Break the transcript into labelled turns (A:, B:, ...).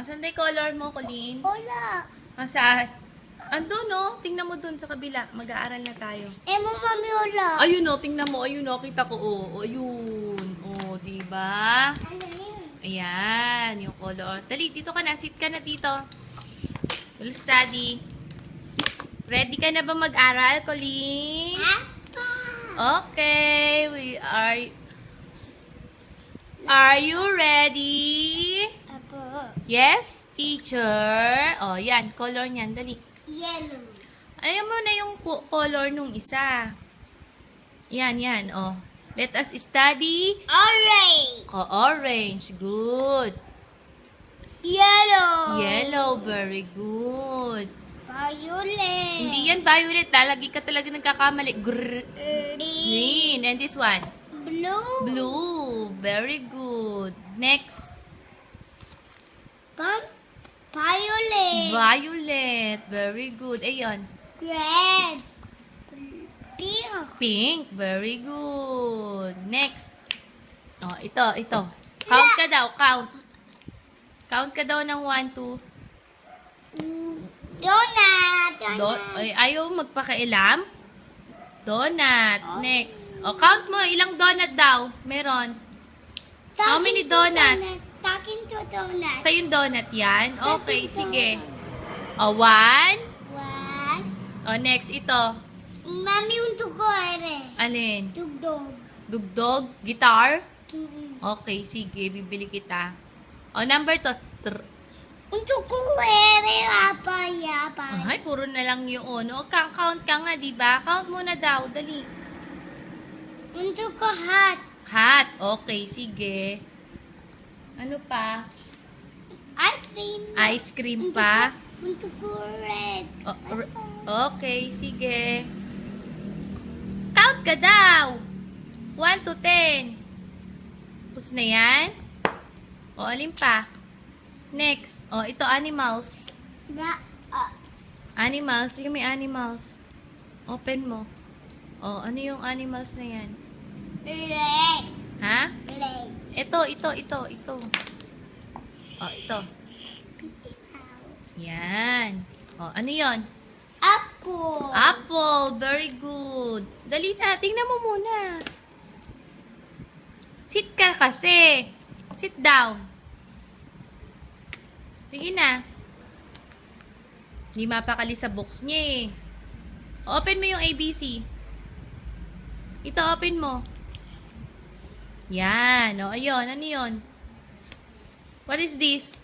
A: Asan na yung color mo, Colleen?
B: Wala.
A: Saan? Andun, no? Tingnan mo dun sa kabila. Mag-aaral na tayo.
B: Mo, mami, wala.
A: Ayun, no? Tingnan mo. Ayun, no? Kita ko, oh. Ayun. Oh, diba?
B: Ano yun?
A: Ayan, yung color. Dali, dito ka na. Sit ka na dito. We'll study. Ready ka na ba mag-aral, Colleen?
B: Apa.
A: Okay, Are you ready?
B: Apo.
A: Yes, teacher. Oh, yan. Color niyan. Dali.
B: Yellow.
A: Ayaw mo na yung color nung isa. Yan. Oh. Let us study.
B: Orange.
A: Orange. Good.
B: Yellow.
A: Yellow. Very good.
B: Violet.
A: Hindi yan violet. Lagi ka talaga nagkakamali. Green. And this one?
B: Blue.
A: Blue. Very good. Next.
B: Violet.
A: Violet. Very good. Ayun.
B: Red. Pink.
A: Pink. Very good. Next. Oh, ito. Count ka daw. Count ka daw ng 1, 2.
B: Donut.
A: Ay, ayaw magpakailam? Donut. Next. O, count mo. Ilang donut daw? Meron. How many donuts?
B: Talking to donut.
A: Sa yung donut yan? Okay,
B: Talking
A: sige.
B: donut.
A: O, 1.
B: One.
A: O, next. Ito.
B: Mami, untuk ko ere.
A: Alin?
B: Dugdog.
A: Dugdog? Guitar?
B: Mm-mm.
A: Okay, sige. Bibili kita. O, number 2.
B: Untuk ko ere, apa ya, apa.
A: Ay, puro na lang yun. O, count ka nga, diba? Count muna daw. Dali.
B: Untuk ko hat.
A: Hat. Okay, sige. Ano pa?
B: Ice cream.
A: Ice cream pa?
B: Untuk ko red.
A: Okay, sige. Count ka daw. 1 to 10. Tapos na yan? O, alin pa? Next. O, ito, animals. Animals. Sige, may animals. Open mo. O, ano yung animals na yan?
B: Red.
A: Ha?
B: Red.
A: Ito. O, ito. Yan. O, ano yon?
B: Apple.
A: Apple. Very good. Dali na. Tingnan mo muna. Sit ka kasi. Sit down. Sige na. Hindi mapakali sa box niya eh. Open mo yung ABC. Ito, open mo. Yan. O, ayun. Ano yun? What is this?